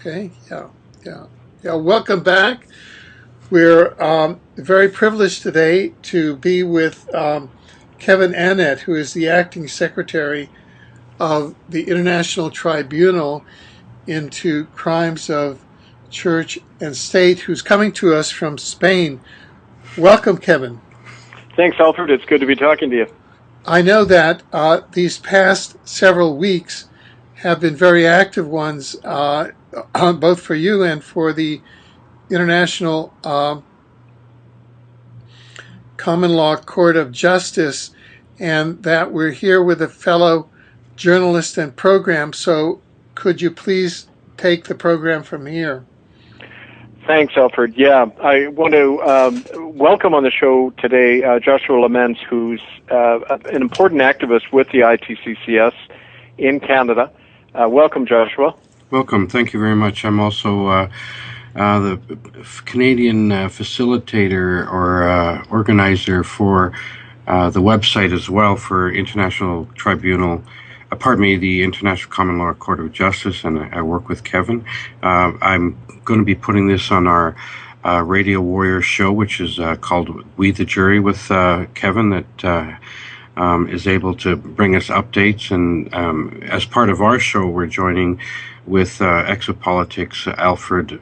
Okay, yeah. Welcome back. We're very privileged today to be with Kevin Annett, who is the acting secretary of the International Tribunal into Crimes of Church and State, who's coming to us from Spain. Welcome, Kevin. Thanks, Alfred. It's good to be talking to you. I know that these past several weeks have been very active ones, both for you and for the International Common Law Court of Justice, and that we're here with a fellow journalist and program. So could you please take the program from here? Thanks, Alfred. Yeah, I want to welcome on the show today Joshua Laments, who's an important activist with the ITCCS in Canada. Welcome, Joshua. Welcome. Thank you very much. I'm also the Canadian facilitator or organizer for the website as well for International Tribunal, the International Common Law Court of Justice, and I work with Kevin. I'm going to be putting this on our Radio Warrior show, which is called We the Jury with Kevin, that is able to bring us updates. And as part of our show, we're joining with Exopolitics Alfred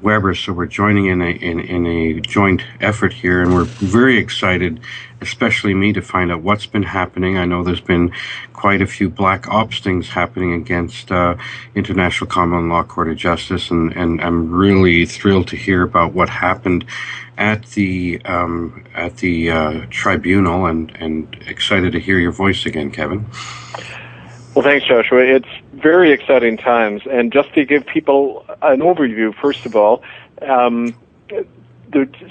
Weber, so we're joining in a joint effort here, and we're very excited, especially me, to find out what's been happening. I know there's been quite a few black ops things happening against International Common Law Court of Justice, and I'm really thrilled to hear about what happened at the tribunal, and excited to hear your voice again, Kevin. Well, thanks, Joshua. It's very exciting times. And just to give people an overview, first of all, the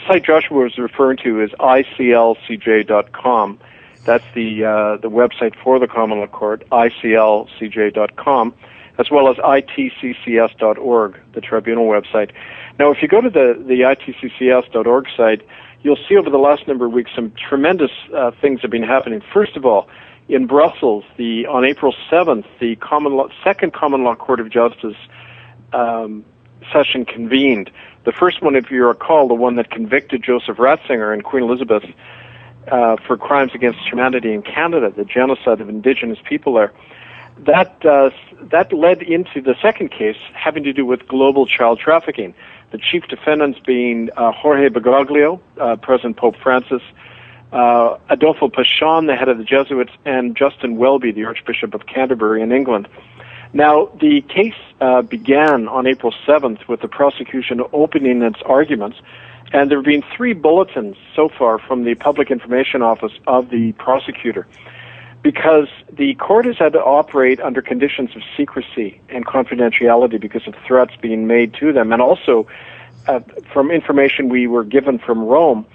site Joshua was referring to is iclcj.com. That's the website for the Common Law Court, iclcj.com, as well as itccs.org, the tribunal website. Now, if you go to the itccs.org site, you'll see over the last number of weeks some tremendous things have been happening. First of all, in Brussels, on April 7th, the Second Common Law Court of Justice session convened. The first one, if you recall, the one that convicted Joseph Ratzinger and Queen Elizabeth for crimes against humanity in Canada, the genocide of Indigenous people there. That led into the second case having to do with global child trafficking. The chief defendants being Jorge Bergoglio, President Pope Francis, Adolfo Pachon, the head of the Jesuits, and Justin Welby, the Archbishop of Canterbury in England. Now, the case began on April 7th with the prosecution opening its arguments, and there have been 3 bulletins so far from the Public Information Office of the prosecutor, because the court has had to operate under conditions of secrecy and confidentiality because of threats being made to them, and also from information we were given from Rome,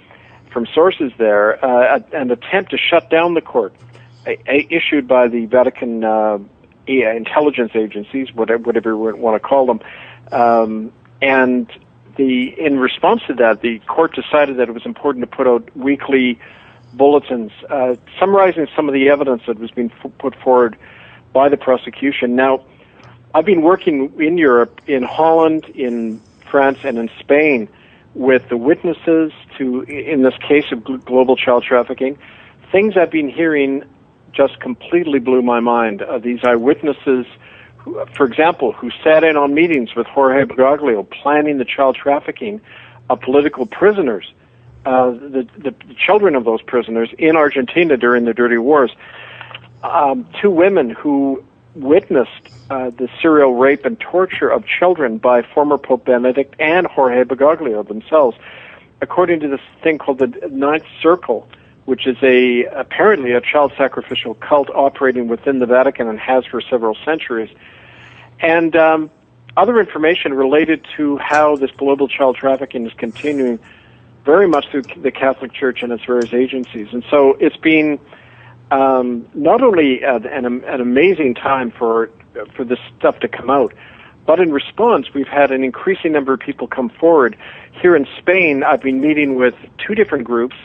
from sources there, an attempt to shut down the court issued by the Vatican intelligence agencies, whatever you want to call them. And in response to that, the court decided that it was important to put out weekly bulletins summarizing some of the evidence that was being put forward by the prosecution. Now, I've been working in Europe, in Holland, in France, and in Spain, with the witnesses in this case of global child trafficking. Things I've been hearing just completely blew my mind. These eyewitnesses, for example, who sat in on meetings with Jorge Bergoglio planning the child trafficking of political prisoners, the children of those prisoners in Argentina during the dirty wars. 2 women who witnessed the serial rape and torture of children by former Pope Benedict and Jorge Bergoglio themselves, according to this thing called the Ninth Circle, which is apparently a child sacrificial cult operating within the Vatican and has for several centuries. And other information related to how this global child trafficking is continuing very much through the Catholic Church and its various agencies. And so it's been not only an amazing time for this stuff to come out, but in response, we've had an increasing number of people come forward. Here in Spain, I've been meeting with 2 different groups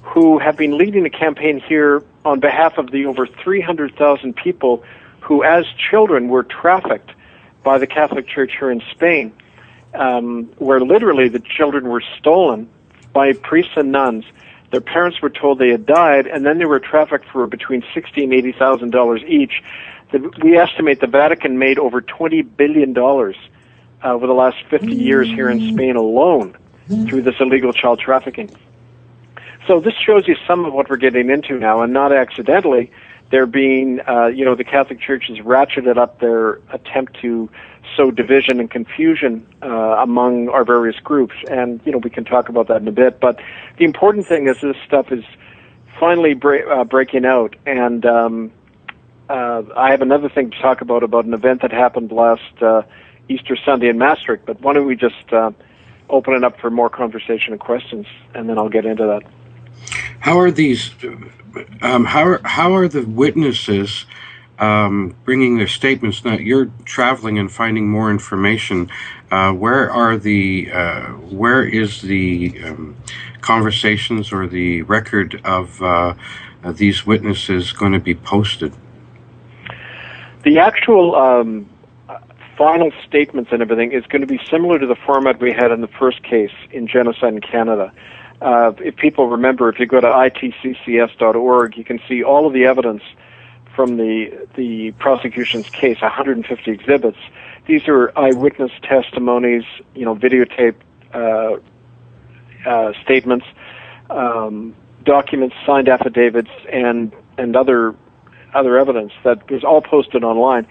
who have been leading a campaign here on behalf of the over 300,000 people who, as children, were trafficked by the Catholic Church here in Spain, where literally the children were stolen by priests and nuns. Their parents were told they had died, and then they were trafficked for between $60,000 and $80,000 each. We estimate the Vatican made over $20 billion over the last 50 years here in Spain alone through this illegal child trafficking. So this shows you some of what we're getting into now, and not accidentally. They're being, the Catholic Church has ratcheted up their attempt to sow division and confusion among our various groups, and we can talk about that in a bit. But the important thing is this stuff is finally breaking out, and I have another thing to talk about an event that happened last Easter Sunday in Maastricht. But why don't we just open it up for more conversation and questions, and then I'll get into that. How are these? How are the witnesses bringing their statements? Now you're traveling and finding more information. Where is the conversations or the record of these witnesses going to be posted? The actual final statements and everything is going to be similar to the format we had in the first case in genocide in Canada. If people remember, if you go to itccs.org, you can see all of the evidence from the prosecution's case, 150 exhibits. These are eyewitness testimonies, videotape statements, documents, signed affidavits, and other evidence that was all posted online.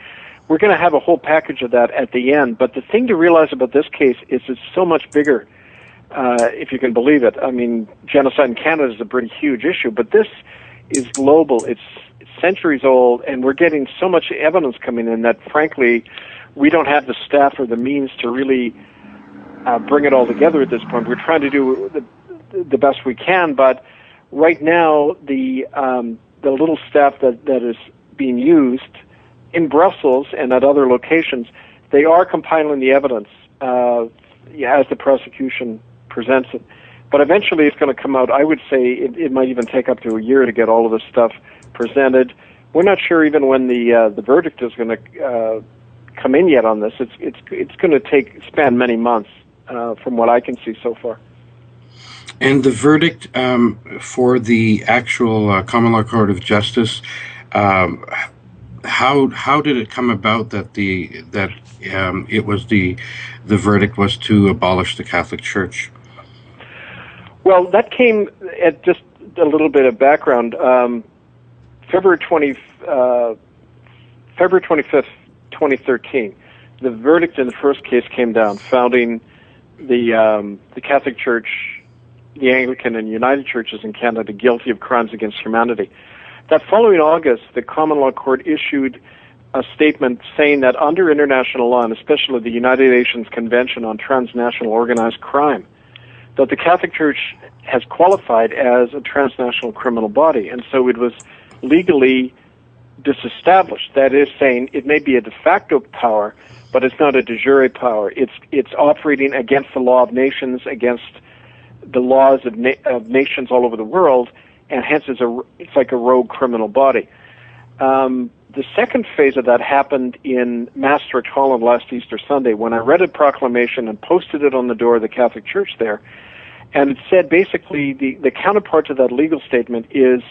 We're going to have a whole package of that at the end, but the thing to realize about this case is it's so much bigger, if you can believe it. I mean, genocide in Canada is a pretty huge issue, but this is global. It's centuries old, and we're getting so much evidence coming in that, frankly, we don't have the staff or the means to really bring it all together at this point. We're trying to do the best we can, but right now, the little staff that is being used in Brussels and at other locations, they are compiling the evidence as the prosecution presents it. But eventually it's going to come out. I would say it might even take up to a year to get all of this stuff presented. We're not sure even when the verdict is going to come in yet on this. It's going to span many months from what I can see so far. And the verdict for the actual Common Law Court of Justice, how did it come about that the verdict was to abolish the Catholic Church? Well, that came at just a little bit of background. February 25th, 2013, the verdict in the first case came down, founding the Catholic Church, the Anglican and United Churches in Canada guilty of crimes against humanity. That following August, the Common Law Court issued a statement saying that under international law, and especially the United Nations Convention on Transnational Organized Crime, that the Catholic Church has qualified as a transnational criminal body, and so it was legally disestablished. That is, saying it may be a de facto power, but it's not a de jure power. It's operating against the law of nations, against the laws of nations all over the world, and hence it's like a rogue criminal body. The second phase of that happened in Maastricht, Holland, last Easter Sunday, when I read a proclamation and posted it on the door of the Catholic Church there, and it said basically the counterpart to that legal statement is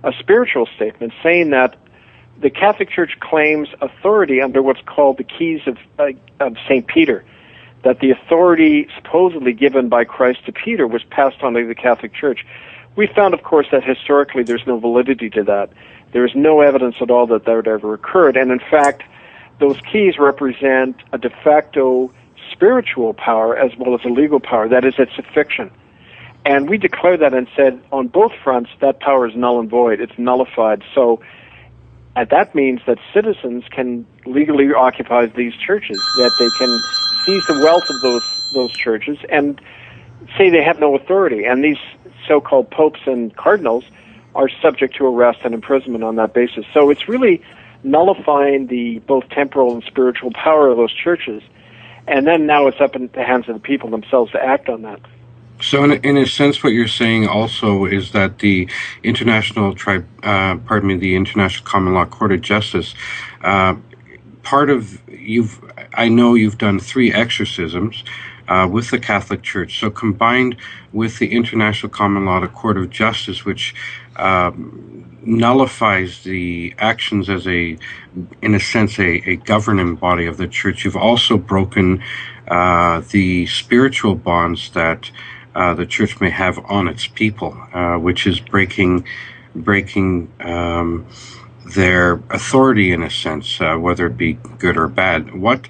a spiritual statement saying that the Catholic Church claims authority under what's called the keys of St. Peter, that the authority supposedly given by Christ to Peter was passed on to the Catholic Church. We found, of course, that historically there's no validity to that. There is no evidence at all that ever occurred, and in fact, those keys represent a de facto spiritual power as well as a legal power. That is, it's a fiction. And we declared that and said on both fronts that power is null and void. It's nullified. So that means that citizens can legally occupy these churches, that they can seize the wealth of those churches and say they have no authority. And these so-called popes and cardinals are subject to arrest and imprisonment on that basis. So it's really nullifying the both temporal and spiritual power of those churches. And then now it's up in the hands of the people themselves to act on that. So in a sense, what you're saying also is that the International Common Law Court of Justice I know you've done 3 exorcisms with the Catholic Church. So combined with the International Common Law Court of Justice, which nullifies the actions as in a sense, a governing body of the Church, you've also broken the spiritual bonds that the Church may have on its people, which is breaking their authority in a sense, whether it be good or bad. What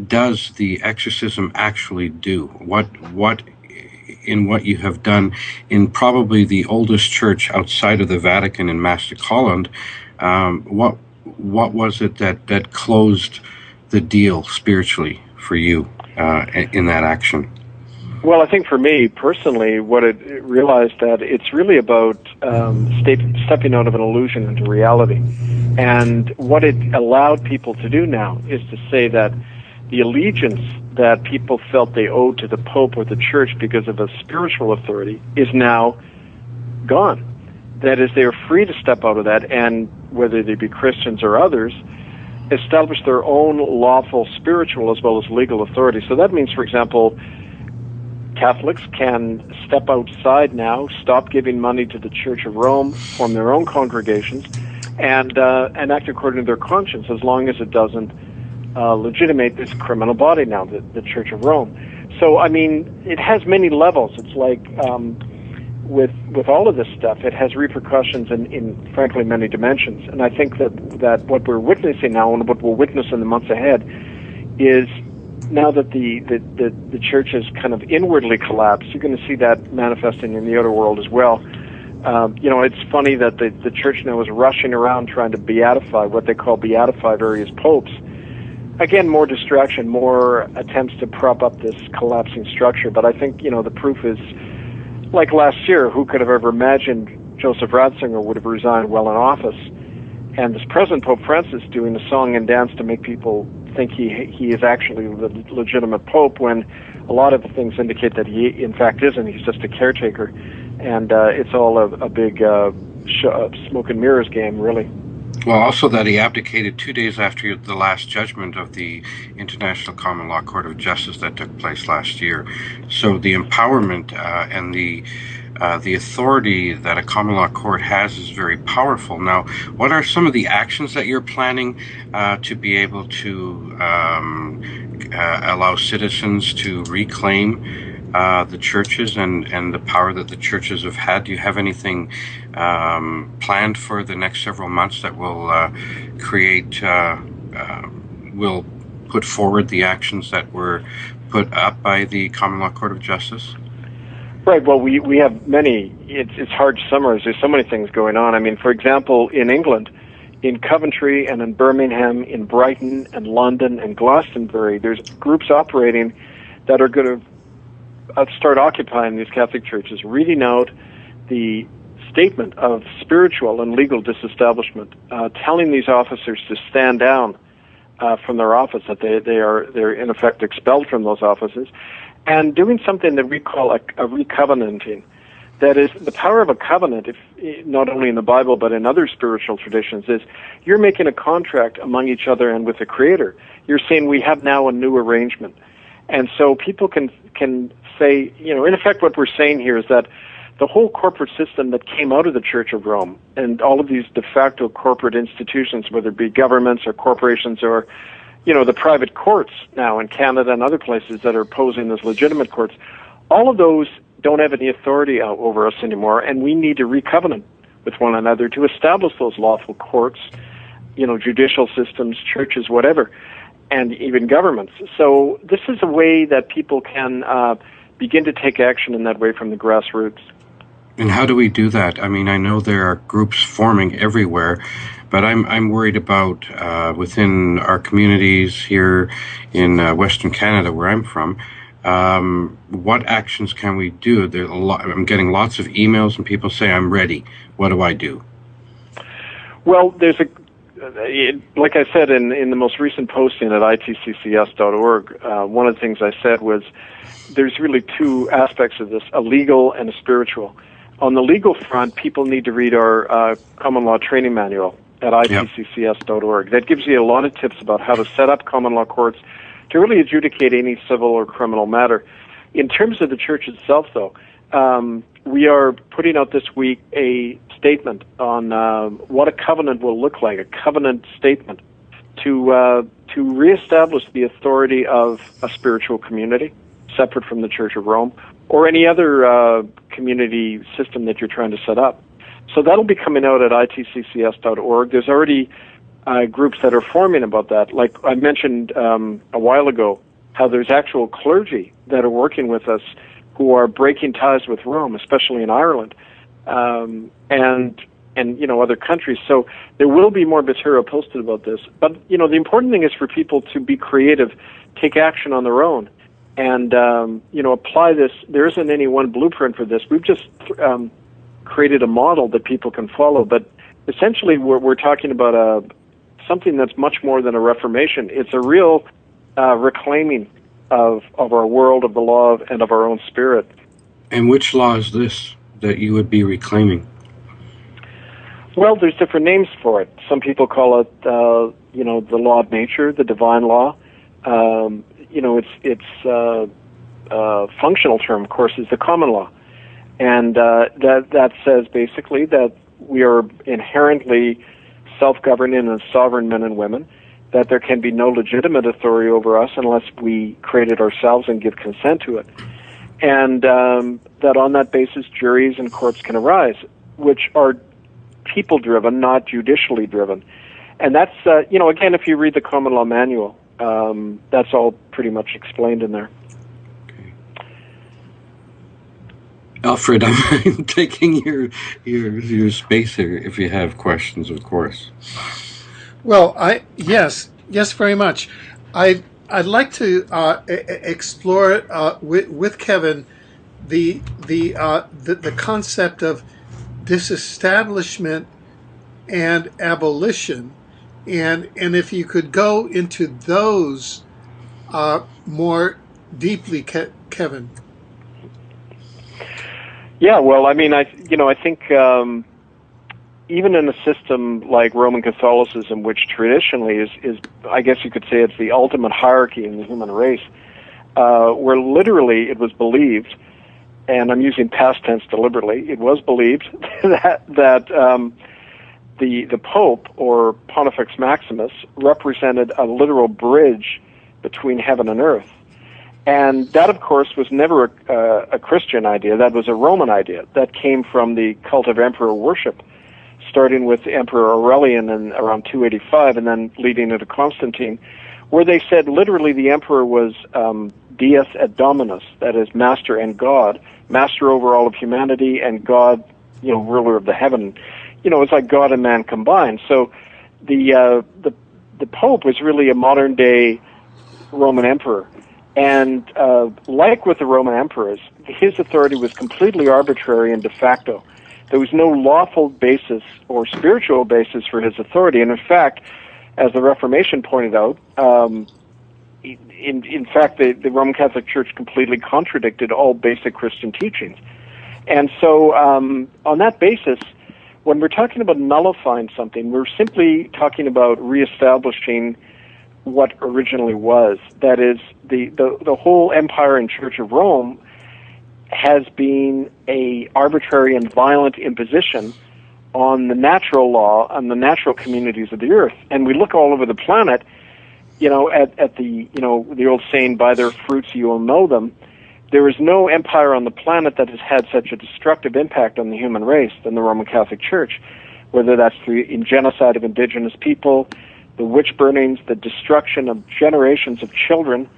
does the exorcism actually do? What you have done in probably the oldest church outside of the Vatican in Maastricht, Holland, what was it that closed the deal spiritually for you in that action? Well, I think for me personally, what it realized that it's really about stepping out of an illusion into reality. And what it allowed people to do now is to say that the allegiance that people felt they owed to the Pope or the Church because of a spiritual authority is now gone. That is, they are free to step out of that, and whether they be Christians or others, establish their own lawful spiritual as well as legal authority. So that means, for example, Catholics can step outside now, stop giving money to the Church of Rome, form their own congregations, and act according to their conscience, as long as it doesn't legitimate this criminal body now, the Church of Rome. So, I mean, it has many levels. It's like with all of this stuff, it has repercussions in frankly many dimensions. And I think that what we're witnessing now and what we'll witness in the months ahead is, now that the church has kind of inwardly collapsed, you're going to see that manifesting in the outer world as well. It's funny that the church now is rushing around trying to beatify, what they call beatify various popes. Again, more distraction, more attempts to prop up this collapsing structure. But I think, the proof is, like last year, who could have ever imagined Joseph Ratzinger would have resigned while in office? And this present Pope Francis doing a song and dance to make people think he is actually the legitimate Pope, when a lot of the things indicate that he, in fact, isn't. He's just a caretaker. And it's all a big smoke and mirrors game, really. Well, also that he abdicated 2 days after the last judgment of the International Common Law Court of Justice that took place last year. So the empowerment and the authority that a common law court has is very powerful. Now, what are some of the actions that you're planning to be able to allow citizens to reclaim the churches and the power that the churches have had? Do you have anything planned for the next several months that will will put forward the actions that were put up by the Common Law Court of Justice? Right. Well, we have many. It's hard to summarize. There's so many things going on. I mean, for example, in England, in Coventry and in Birmingham, in Brighton and London and Glastonbury, there's groups operating that are going to start occupying these Catholic churches, reading out the statement of spiritual and legal disestablishment, telling these officers to stand down from their office, that they're in effect expelled from those offices, and doing something that we call a recovenanting. That is, the power of a covenant, if not only in the Bible but in other spiritual traditions, is you're making a contract among each other and with the Creator. You're saying we have now a new arrangement. And so people can say, in effect what we're saying here is that the whole corporate system that came out of the Church of Rome and all of these de facto corporate institutions, whether it be governments or corporations or, the private courts now in Canada and other places that are posing as legitimate courts, all of those don't have any authority over us anymore, and we need to recovenant with one another to establish those lawful courts, judicial systems, churches, whatever, and even governments. So this is a way that people can begin to take action in that way from the grassroots. And how do we do that? I mean, I know there are groups forming everywhere, but I'm worried about within our communities here in Western Canada, where I'm from. What actions can we do? There's I'm getting lots of emails and people say, I'm ready. What do I do? Well, there's like I said in the most recent posting at itccs.org, one of the things I said was there's really two aspects of this, a legal and a spiritual. On the legal front, people need to read our common law training manual. at itccs.org. That gives you a lot of tips about how to set up common law courts to really adjudicate any civil or criminal matter. In terms of the church itself, though, we are putting out this week a statement on what a covenant will look like, a covenant statement to reestablish the authority of a spiritual community separate from the Church of Rome or any other community system that you're trying to set up. So that'll be coming out at itccs.org. There's already groups that are forming about that. Like I mentioned a while ago, how there's actual clergy that are working with us who are breaking ties with Rome, especially in Ireland, and other countries. So there will be more material posted about this. But the important thing is for people to be creative, take action on their own, and apply this. There isn't any one blueprint for this. We've just created a model that people can follow. But essentially, we're talking about something that's much more than a reformation. It's a real reclaiming of our world, of the law, and of our own spirit. And which law is this that you would be reclaiming? Well, there's different names for it. Some people call it, the law of nature, the divine law. Its functional term, of course, is the common law, and that says basically that we are inherently self-governing and sovereign men and women, that there can be no legitimate authority over us unless we create it ourselves and give consent to it, and that on that basis juries and courts can arise, which are people-driven, not judicially driven. And that's, again, if you read the common law manual, that's all pretty much explained in there. Okay. Alfred, I'm taking your space here if you have questions, of course. Well, yes, very much. I'd like to explore with Kevin the concept of disestablishment and abolition, and if you could go into those more deeply, Kevin. Yeah, well, I mean, I think even in a system like Roman Catholicism, which traditionally is I guess you could say it's the ultimate hierarchy in the human race, where literally it was believed, and I'm using past tense deliberately, it was believed that the Pope, or Pontifex Maximus, represented a literal bridge between heaven and earth. And that, of course, was never a Christian idea. That was a Roman idea. That came from the cult of emperor worship, starting with Emperor Aurelian in around 285 and then leading into Constantine, where they said literally the emperor was Deus et Dominus, that is, master and God, master over all of humanity, and God, ruler of the heaven. It's like God and man combined. So the Pope was really a modern day Roman emperor. And like with the Roman emperors, his authority was completely arbitrary and de facto. There was no lawful basis or spiritual basis for his authority. And in fact, as the Reformation pointed out, in fact, the Roman Catholic Church completely contradicted all basic Christian teachings. And so on that basis, when we're talking about nullifying something, we're simply talking about reestablishing what originally was. That is, the whole empire and Church of Rome has been a arbitrary and violent imposition on the natural law, on the natural communities of the earth. And we look all over the planet, at the old saying, by their fruits you will know them. There is no empire on the planet that has had such a destructive impact on the human race than the Roman Catholic Church, whether that's in genocide of indigenous people, the witch burnings, the destruction of generations of children.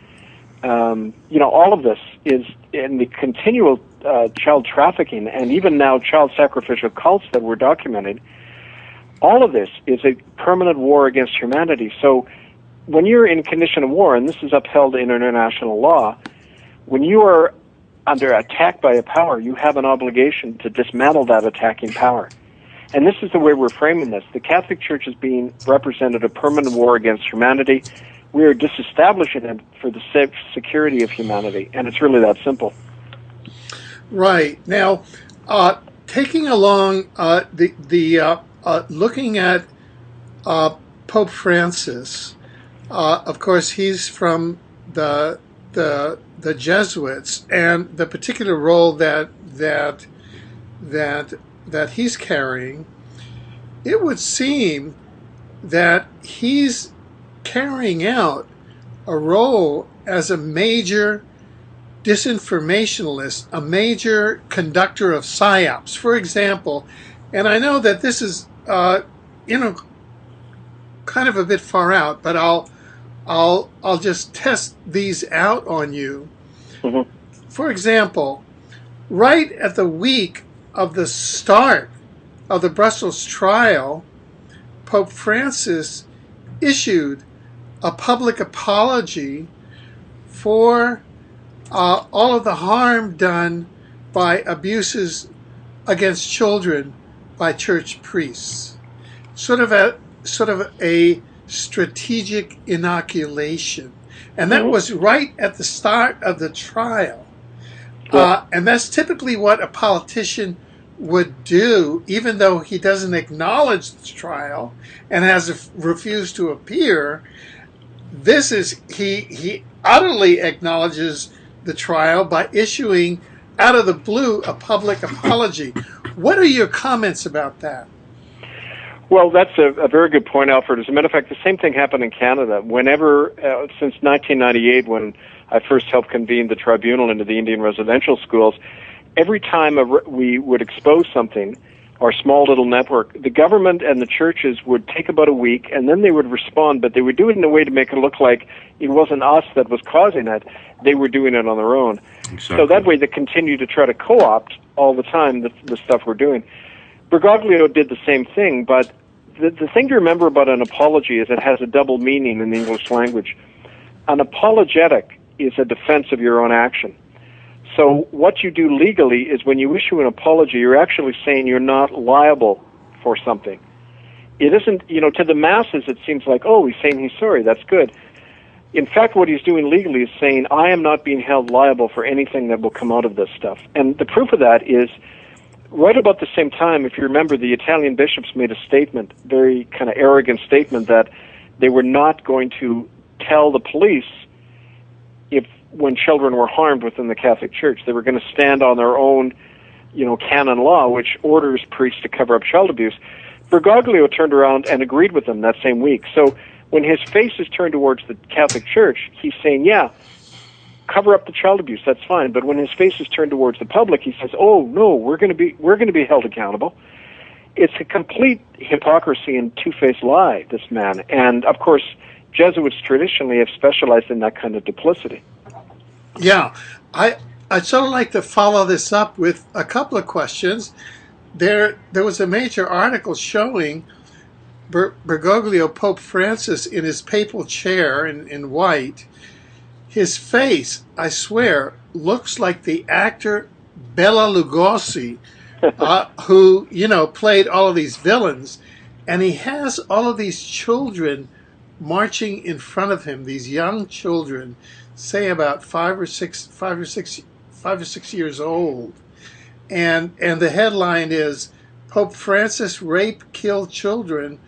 All of this is in the continual child trafficking and even now child sacrificial cults that were documented. All of this is a permanent war against humanity. So when you're in condition of war, and this is upheld in international law, when you are under attack by a power, you have an obligation to dismantle that attacking power. And this is the way we're framing this. The Catholic Church is being represented a permanent war against humanity. We are disestablishing it for the security of humanity, and it's really that simple. Right. Now, taking along looking at Pope Francis. Of course, he's from the Jesuits, and the particular role that he's carrying, it would seem that he's carrying out a role as a major disinformationalist, a major conductor of psyops, for example. And I know that this is, kind of a bit far out, but I'll just test these out on you. Mm-hmm. For example, right at the week of the start of the Brussels trial, Pope Francis issued a public apology for all of the harm done by abuses against children by church priests. Sort of a strategic inoculation. And that was right at the start of the trial. And that's typically what a politician would do, even though he doesn't acknowledge the trial and has refused to appear. This is, he utterly acknowledges the trial by issuing out of the blue a public apology. What are your comments about that? Well, that's a very good point, Alfred. As a matter of fact, the same thing happened in Canada. Whenever, since 1998, when I first helped convene the tribunal into the Indian residential schools, every time we would expose something, our small little network, the government and the churches would take about a week, and then they would respond, but they would do it in a way to make it look like it wasn't us that was causing it. They were doing it on their own. Exactly. So that way they continue to try to co-opt all the time the stuff we're doing. Bergoglio did the same thing, but the thing to remember about an apology is it has a double meaning in the English language. An apologetic is a defense of your own action. So what you do legally is when you issue an apology, you're actually saying you're not liable for something. It isn't, to the masses it seems like, oh, he's saying he's sorry, that's good. In fact, what he's doing legally is saying, I am not being held liable for anything that will come out of this stuff. And the proof of that is, right about the same time, if you remember, the Italian bishops made a statement, very kind of arrogant statement, that they were not going to tell the police when children were harmed within the Catholic Church. They were going to stand on their own, canon law, which orders priests to cover up child abuse. Bergoglio turned around and agreed with them that same week. So when his face is turned towards the Catholic Church, he's saying, yeah, cover up the child abuse, that's fine. But when his face is turned towards the public, he says, oh, no, we're going to be held accountable. It's a complete hypocrisy and two-faced lie, this man. And, of course, Jesuits traditionally have specialized in that kind of duplicity. Yeah, I'd sort of like to follow this up with a couple of questions. There was a major article showing Bergoglio, Pope Francis, in his papal chair in white. His face, I swear, looks like the actor Bela Lugosi, who, played all of these villains. And he has all of these children marching in front of him, these young children, say about five or six years old. And the headline is, Pope Francis rape, kill children,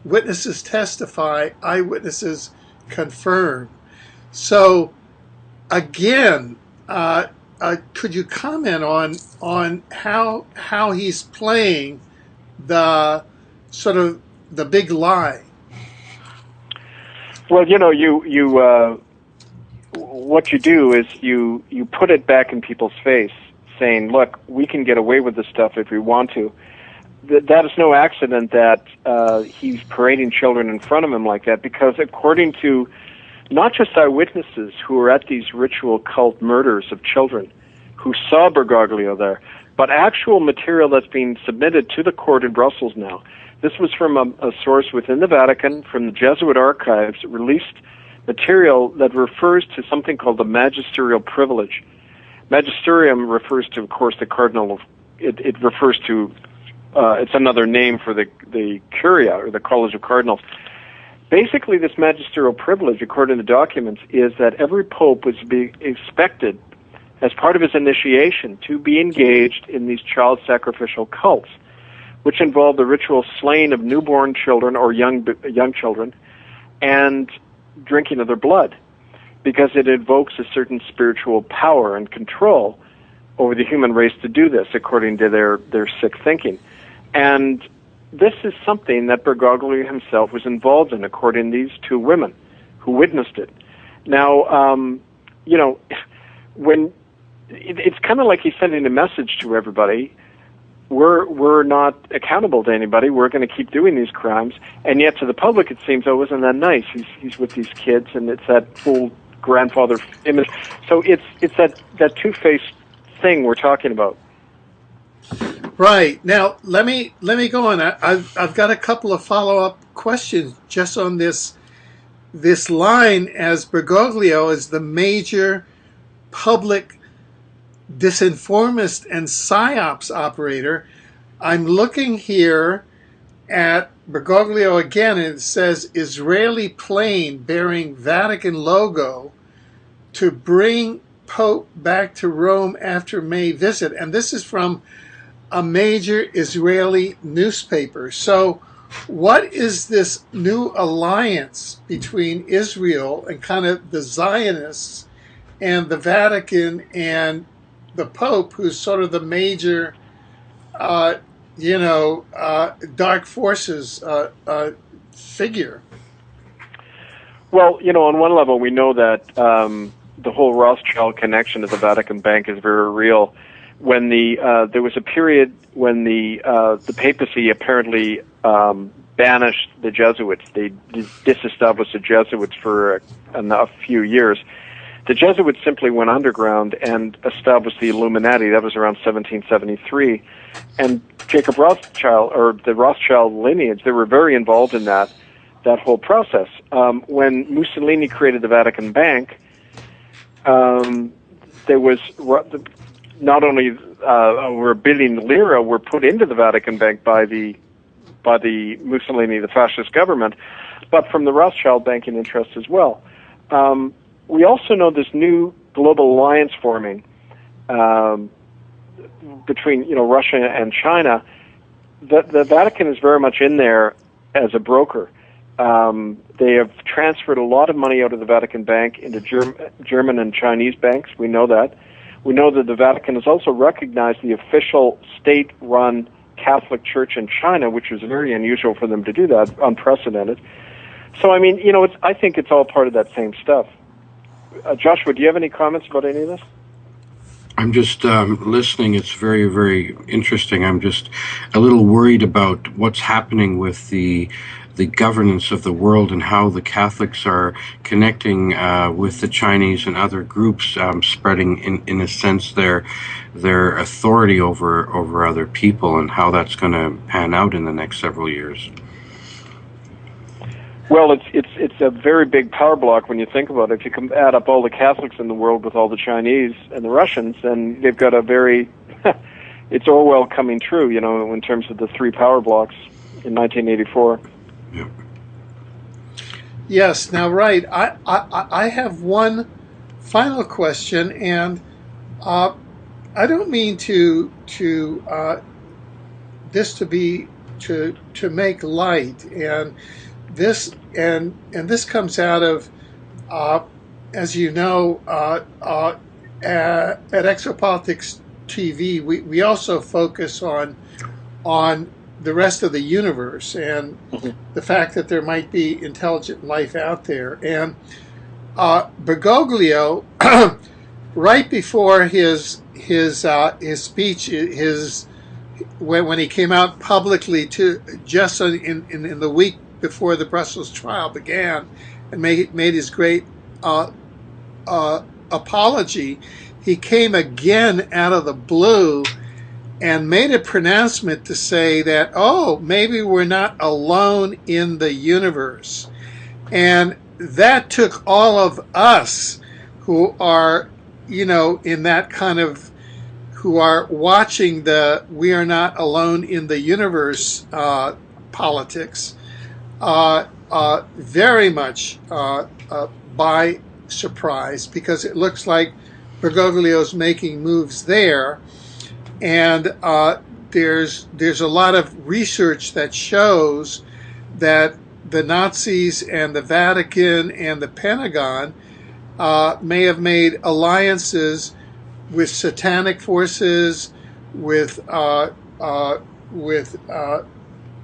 witnesses testify, eyewitnesses confirm. So, again, could you comment on how he's playing the sort of the big lie? Well, what you do is you put it back in people's face, saying, look, we can get away with this stuff if we want to. That is no accident that he's parading children in front of him like that, because according to not just eyewitnesses who were at these ritual cult murders of children who saw Bergoglio there, but actual material that's being submitted to the court in Brussels now. This was from a source within the Vatican, from the Jesuit archives, released material that refers to something called the magisterial privilege. Magisterium refers to, of course, the cardinal. It refers to, it's another name for the curia, or the college of cardinals. Basically, this magisterial privilege, according to the documents, is that every pope was be expected, as part of his initiation, to be engaged in these child sacrificial cults, which involved the ritual slaying of newborn children or young children and drinking of their blood, because it evokes a certain spiritual power and control over the human race to do this, according to their sick thinking. And this is something that Bergoglio himself was involved in, according to these two women who witnessed it. Now, when it's kind of like he's sending a message to everybody: we're not accountable to anybody. We're going to keep doing these crimes, and yet to the public it seems, oh, isn't that nice? He's with these kids, and it's that full grandfather image. So it's that two-faced thing we're talking about. Right. Now let me go on. I've got a couple of follow-up questions just on this line, as Bergoglio is the major public disinformist and psyops operator. I'm looking here at Bergoglio again, and it says Israeli plane bearing Vatican logo to bring Pope back to Rome after May visit. And this is from a major Israeli newspaper. So what is this new alliance between Israel and kind of the Zionists and the Vatican and the Pope, who's sort of the major, dark forces figure? Well, on one level, we know that the whole Rothschild connection to the Vatican Bank is very real. When there was a period when the papacy apparently banished the Jesuits. They disestablished the Jesuits for a few years. The Jesuits simply went underground and established the Illuminati. That was around 1773. And Jacob Rothschild, or the Rothschild lineage, they were very involved in that whole process. When Mussolini created the Vatican Bank, there was not only over $1 billion lira were put into the Vatican Bank by the Mussolini, the fascist government, but from the Rothschild banking interest as well. We also know this new global alliance forming between Russia and China. The Vatican is very much in there as a broker. They have transferred a lot of money out of the Vatican Bank into German and Chinese banks. We know that. We know that the Vatican has also recognized the official state-run Catholic Church in China, which is very unusual for them to do that, unprecedented. So, I mean, I think it's all part of that same stuff. Joshua, do you have any comments about any of this? I'm just listening. It's very, very interesting. I'm just a little worried about what's happening with the governance of the world and how the Catholics are connecting with the Chinese and other groups, spreading in a sense their authority over other people, and how that's going to pan out in the next several years. Well, it's a very big power block when you think about it. If you can add up all the Catholics in the world with all the Chinese and the Russians, then they've got a very it's Orwell coming true, in terms of the three power blocks in 1984. Yeah. Yes. Now, right. I have one final question, and I don't mean to this to be to make light, and this comes out of as you know at Exopolitics TV. We also focus on the rest of the universe and the fact that there might be intelligent life out there. And Bergoglio, right before his speech, when he came out publicly to just in the week before the Brussels trial began, and made his great apology, he came again out of the blue and made a pronouncement to say that, maybe we're not alone in the universe. And that took all of us who are, in that kind of, who are watching the "we are not alone in the universe" politics, very much by surprise, because it looks like Bergoglio's making moves there. And there's a lot of research that shows that the Nazis and the Vatican and the Pentagon may have made alliances with satanic forces, with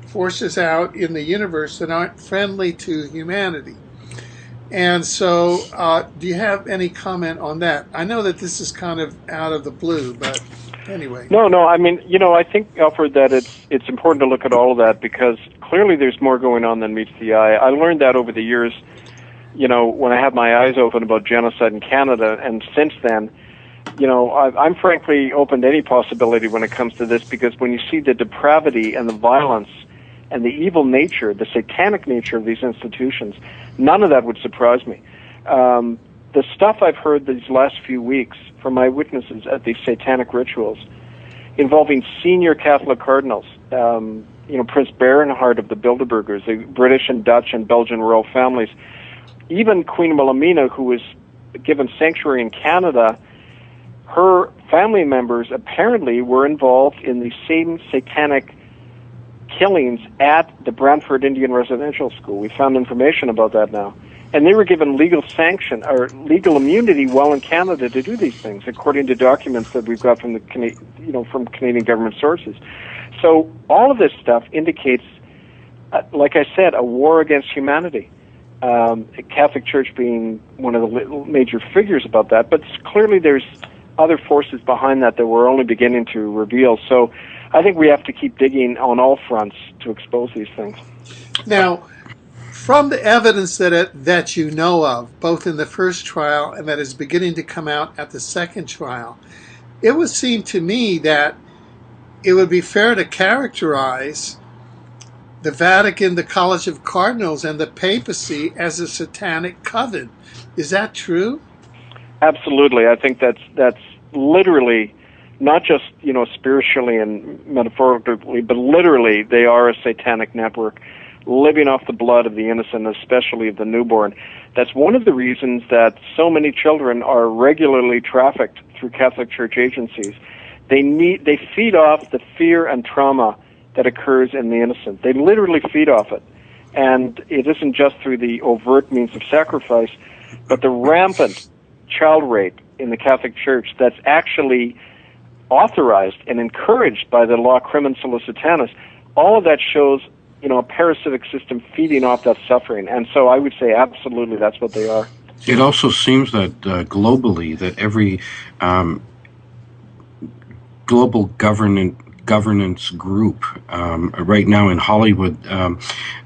forces out in the universe that aren't friendly to humanity. And so, do you have any comment on that? I know that this is kind of out of the blue, but anyway. No. I mean, I think, Alfred, that it's important to look at all of that because clearly there's more going on than meets the eye. I learned that over the years, when I had my eyes open about genocide in Canada, and since then, I'm frankly open to any possibility when it comes to this because when you see the depravity and the violence and the evil nature, the satanic nature of these institutions, none of that would surprise me. The stuff I've heard these last few weeks from eyewitnesses at these satanic rituals involving senior Catholic cardinals, Prince Bernhard of the Bilderbergers, the British and Dutch and Belgian royal families, even Queen Wilhelmina, who was given sanctuary in Canada, her family members apparently were involved in the same satanic killings at the Brantford Indian Residential School. We found information about that now. And they were given legal sanction or legal immunity while in Canada to do these things, according to documents that we've got from from Canadian government sources. So all of this stuff indicates, like I said, a war against humanity. The Catholic Church being one of the major figures about that, but clearly there's other forces behind that we're only beginning to reveal. So I think we have to keep digging on all fronts to expose these things. Now, from the evidence that you know of, both in the first trial and that is beginning to come out at the second trial, it would seem to me that it would be fair to characterize the Vatican, the College of Cardinals, and the papacy as a satanic coven. Is that true? Absolutely. I think that's literally, not just, spiritually and metaphorically, but literally they are a satanic network living off the blood of the innocent, especially of the newborn. That's one of the reasons that so many children are regularly trafficked through Catholic Church agencies. They feed off the fear and trauma that occurs in the innocent. They literally feed off it. And it isn't just through the overt means of sacrifice, but the rampant child rape in the Catholic Church that's actually authorized and encouraged by the law Crimen Solicitatis. All of that shows, a parasitic system feeding off that suffering. And so I would say absolutely that's what they are. It also seems that globally, that every global governance group right now in Hollywood,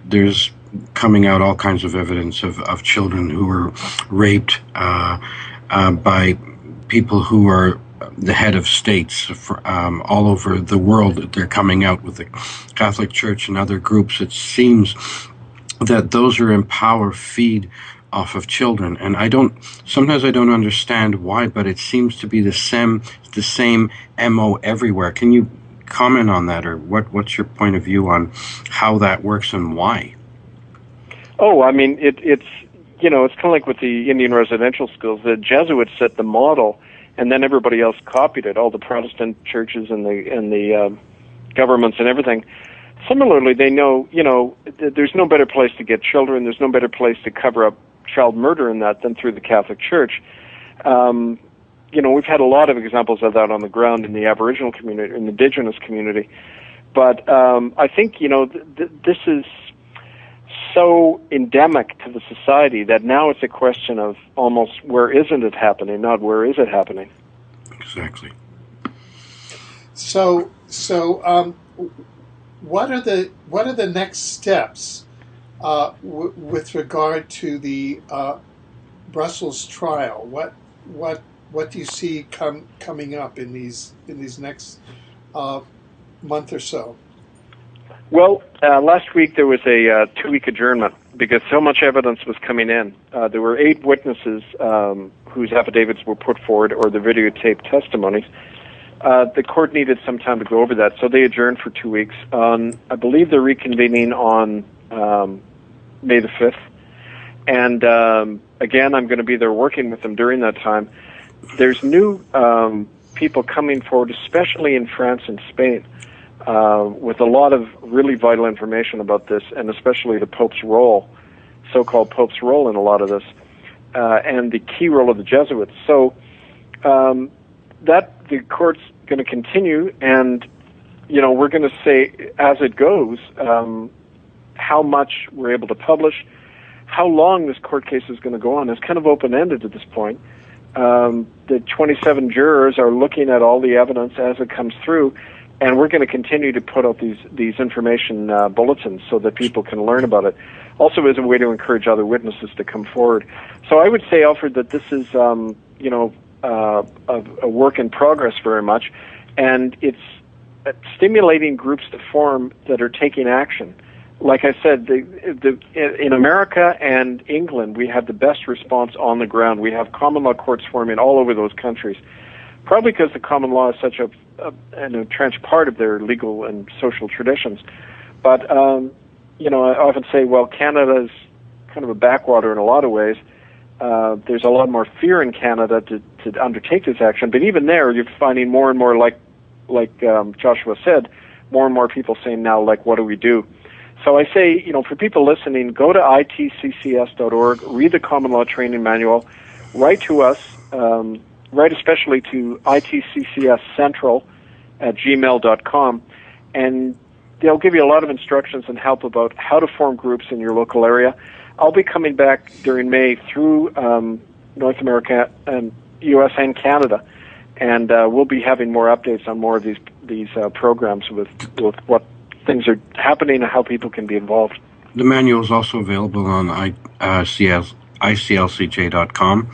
there's coming out all kinds of evidence of children who were raped by people who are the head of states all over the world. They're coming out with the Catholic Church and other groups. It seems that those who are in power feed off of children, and sometimes I don't understand why, but it seems to be the same MO everywhere. Can you comment on that, or what's your point of view on how that works and why? Oh, I mean, it's kind of like with the Indian residential schools. The Jesuits set the model, and then everybody else copied it. All the Protestant churches and the governments and everything. Similarly, they know, there's no better place to get children. There's no better place to cover up child murder in that than through the Catholic Church. We've had a lot of examples of that on the ground in the Aboriginal community, in the Indigenous community. But I think, this is so endemic to the society that now it's a question of almost where isn't it happening, not where is it happening. Exactly. So what are the next steps with regard to the Brussels trial? What do you see coming up in these next month or so? Well, last week there was a 2-week adjournment because so much evidence was coming in. There were 8 witnesses whose affidavits were put forward or the videotaped testimonies. The court needed some time to go over that, so they adjourned for 2 weeks. I believe they're reconvening on May the 5th. And again, I'm going to be there working with them during that time. There's new people coming forward, especially in France and Spain. with a lot of really vital information about this, and especially the Pope's role, so-called Pope's role in a lot of this, and the key role of the Jesuits. So that the court's going to continue, and we're going to say as it goes how much we're able to publish, how long this court case is going to go on. It's kind of open-ended at this point. The 27 jurors are looking at all the evidence as it comes through, and we're going to continue to put out these information bulletins so that people can learn about it. Also, as a way to encourage other witnesses to come forward. So I would say, Alfred, that this is a work in progress very much, and it's stimulating groups to form that are taking action. Like I said, in America and England, we have the best response on the ground. We have common law courts forming all over those countries, probably because the common law is such an entrenched part of their legal and social traditions. But, I often say, well, Canada is kind of a backwater in a lot of ways. There's a lot more fear in Canada to undertake this action. But even there, you're finding more and more, like Joshua said, more and more people saying now, what do we do? So I say, for people listening, go to itccs.org, read the Common Law Training Manual, write to us, write especially to itccscentral@gmail.com, and they'll give you a lot of instructions and help about how to form groups in your local area. I'll be coming back during May through North America and U.S. and Canada, and we'll be having more updates on more of these programs with what things are happening and how people can be involved. The manual is also available on iclcj.com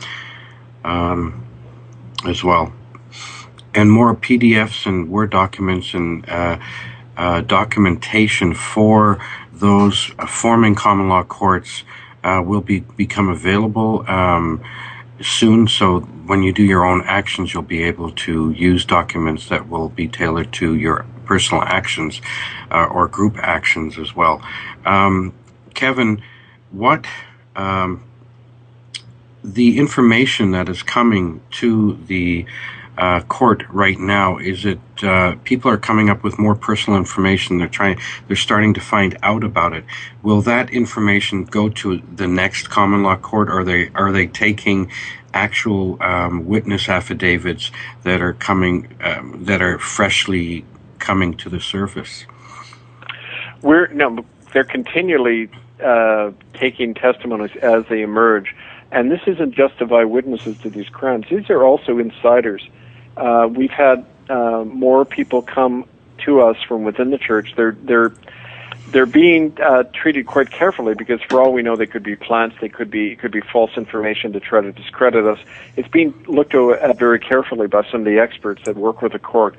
as well. And more PDFs and Word documents and documentation for those forming common law courts will become available soon. So when you do your own actions, you'll be able to use documents that will be tailored to your personal actions or group actions as well. Kevin, what the information that is coming to the court right now, is it people are coming up with more personal information, they're starting to find out about it? Will that information go to the next common law court, or are they taking actual witness affidavits that are coming that are freshly coming to the surface? They're continually taking testimonies as they emerge, and this isn't just of eyewitnesses to these crimes. These are also insiders. We've had more people come to us from within the church. They're being treated quite carefully, because for all we know, they could be plants. It could be false information to try to discredit us. It's being looked at very carefully by some of the experts that work with the court.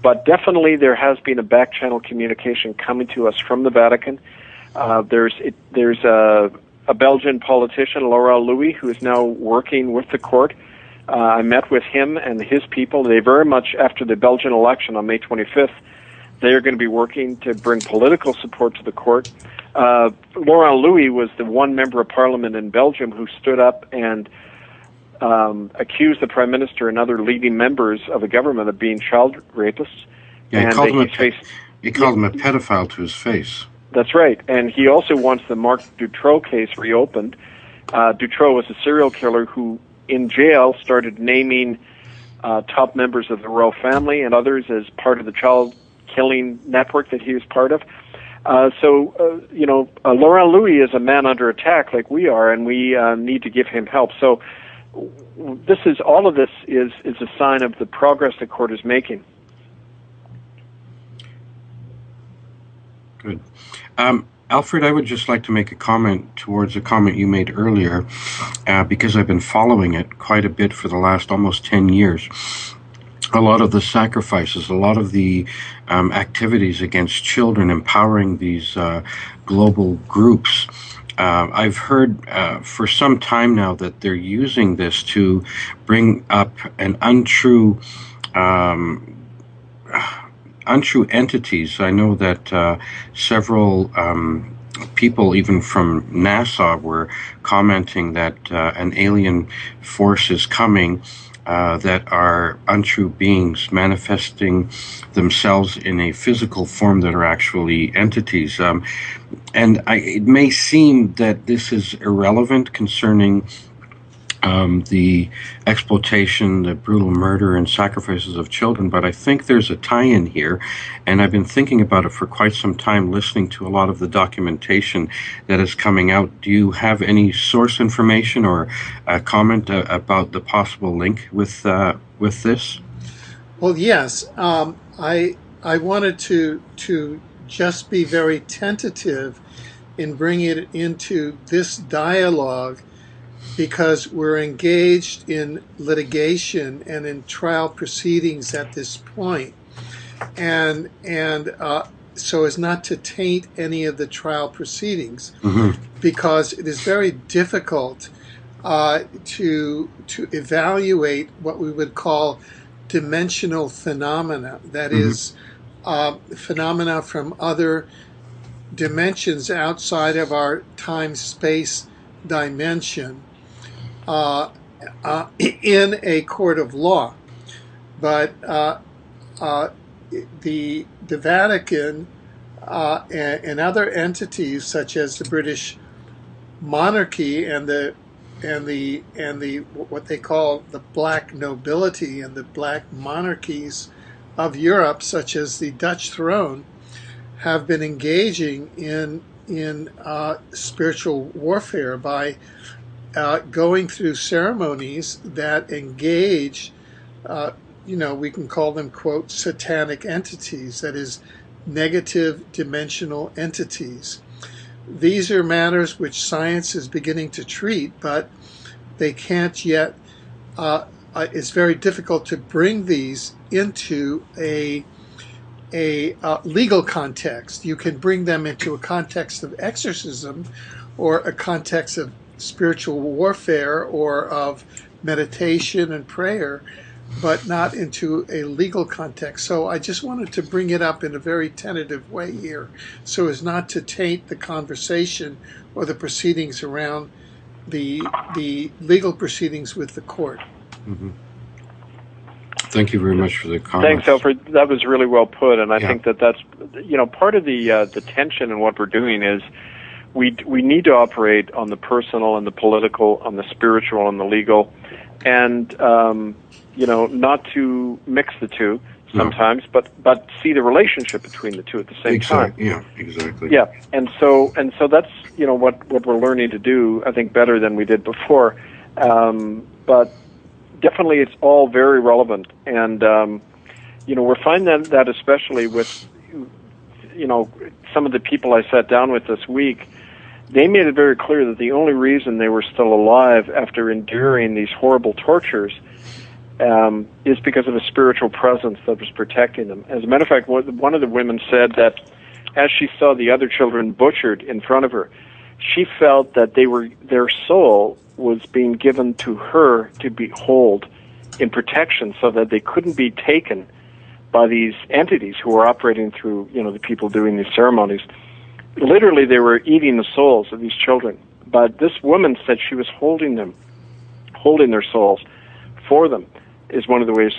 But definitely there has been a back channel communication coming to us from the Vatican. There's a Belgian politician, Laurent Louis, who is now working with the court. I met with him and his people. They very much, after the Belgian election on May 25th, they are going to be working to bring political support to the court. Laurent Louis was the one member of parliament in Belgium who stood up and accused the Prime Minister and other leading members of the government of being child rapists. Yeah, he called him a pedophile to his face. That's right. And he also wants the Marc Dutroux case reopened. Dutroux was a serial killer who, in jail, started naming top members of the royal family and others as part of the child killing network that he was part of. Laurent Louis is a man under attack like we are, and we need to give him help. So all of this is a sign of the progress the court is making. Good. Alfred, I would just like to make a comment towards a comment you made earlier, because I've been following it quite a bit for the last almost 10 years. A lot of the sacrifices, a lot of the activities against children, empowering these global groups. I've heard for some time now that they're using this to bring up an untrue entities. I know that several people, even from NASA, were commenting that an alien force is coming, that are untrue beings manifesting themselves in a physical form that are actually entities. It may seem that this is irrelevant concerning the exploitation, the brutal murder and sacrifices of children, but I think there's a tie-in here, and I've been thinking about it for quite some time, listening to a lot of the documentation that is coming out. Do you have any source information or a comment about the possible link with this? Well, yes. I wanted to just be very tentative in bringing it into this dialogue, because we're engaged in litigation and in trial proceedings at this point, and so as not to taint any of the trial proceedings, because it is very difficult to evaluate what we would call dimensional phenomena. That is, phenomena from other dimensions outside of our time-space dimension. In a court of law, but the Vatican and other entities such as the British monarchy and the what they call the black nobility and the black monarchies of Europe, such as the Dutch throne, have been engaging in spiritual warfare by going through ceremonies that engage, we can call them, quote, satanic entities, that is, negative dimensional entities. These are matters which science is beginning to treat, but they can't yet, it's very difficult to bring these into a legal context. You can bring them into a context of exorcism or a context of spiritual warfare or of meditation and prayer, but not into a legal context. So I just wanted to bring it up in a very tentative way here, so as not to taint the conversation or the proceedings around the legal proceedings with the court. Thank you very much for the comment. Thanks, Alfred. That was really well put, and I think that's part of the tension in what we're doing is we need to operate on the personal and the political, on the spiritual and the legal, and not to mix the two sometimes, but see the relationship between the two at the same time. Yeah, exactly. Yeah, and so that's what we're learning to do, I think, better than we did before. But definitely, it's all very relevant, and we're finding that especially with some of the people I sat down with this week. They made it very clear that the only reason they were still alive after enduring these horrible tortures is because of a spiritual presence that was protecting them. As a matter of fact, one of the women said that as she saw the other children butchered in front of her, she felt that their soul was being given to her to behold in protection, so that they couldn't be taken by these entities who were operating through the people doing these ceremonies. Literally, they were eating the souls of these children. But this woman said she was holding their souls for them, is one of the ways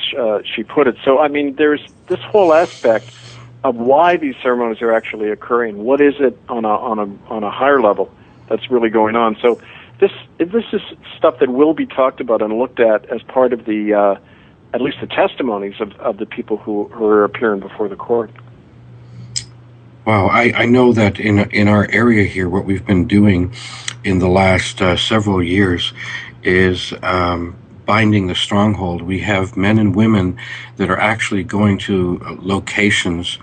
she put it. So, I mean, there's this whole aspect of why these ceremonies are actually occurring. What is it on a higher level that's really going on? So, this is stuff that will be talked about and looked at as part of the at least the testimonies of the people who are appearing before the court. Wow, I know that in our area here, what we've been doing in the last several years is binding the stronghold. We have men and women that are actually going to locations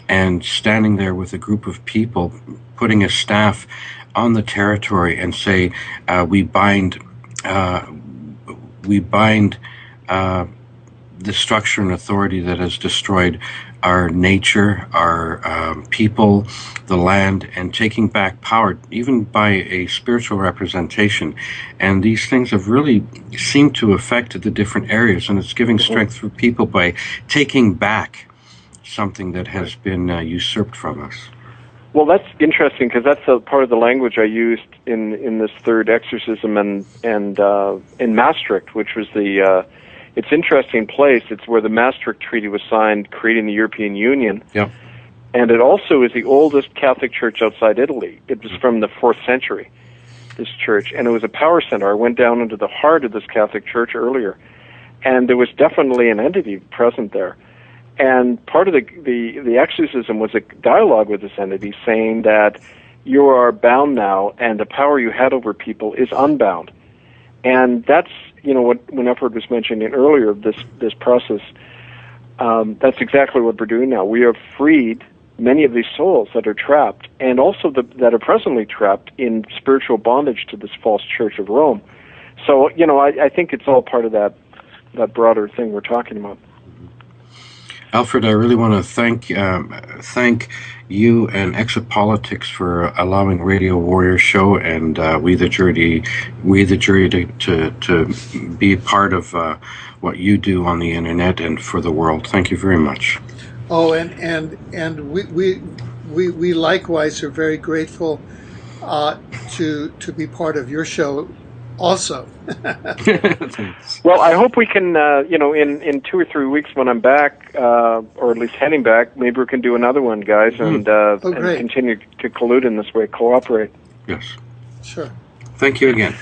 and standing there with a group of people, putting a staff on the territory and say, we bind the structure and authority that has destroyed our nature, our people, the land, and taking back power, even by a spiritual representation. And these things have really seemed to affect the different areas, and it's giving strength for people by taking back something that has been usurped from us. Well, that's interesting, because that's a part of the language I used in this third exorcism and in Maastricht, which was the It's an interesting place. It's where the Maastricht Treaty was signed, creating the European Union. Yep. And it also is the oldest Catholic church outside Italy. It was from the 4th century, this church. And it was a power center. I went down into the heart of this Catholic church earlier. And there was definitely an entity present there. And part of the exorcism was a dialogue with this entity saying that you are bound now, and the power you had over people is unbound. And that's, what Winifred was mentioning earlier, this process, that's exactly what we're doing now. We have freed many of these souls that are trapped, and also that are presently trapped in spiritual bondage to this false Church of Rome. So, I think it's all part of that broader thing we're talking about. Alfred, I really want to thank you and Exit Politics for allowing Radio Warrior Show and We the Jury to be part of what you do on the internet and for the world. Thank you very much. Oh, and we likewise are very grateful to be part of your show also. Well, I hope we can, in 2 or 3 weeks when I'm back, or at least heading back, maybe we can do another one, guys, and continue to collude in this way, cooperate. Yes. Sure. Thank you again.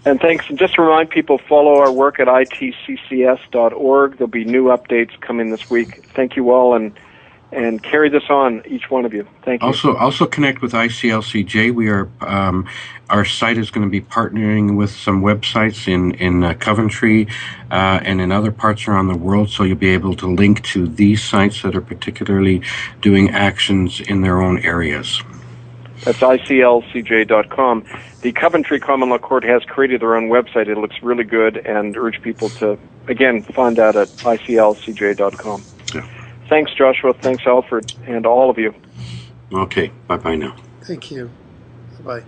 And thanks. And just to remind people, follow our work at itccs.org. There'll be new updates coming this week. Thank you all, and carry this on, each one of you. Thank you. Also connect with ICLCJ. We are our site is going to be partnering with some websites in Coventry and in other parts around the world, so you'll be able to link to these sites that are particularly doing actions in their own areas. That's ICLCJ.com. The Coventry Common Law Court has created their own website. It looks really good, and urge people to, again, find that at ICLCJ.com. Yeah. Thanks, Joshua. Thanks, Alfred, and all of you. Okay. Bye-bye now. Thank you. Bye-bye.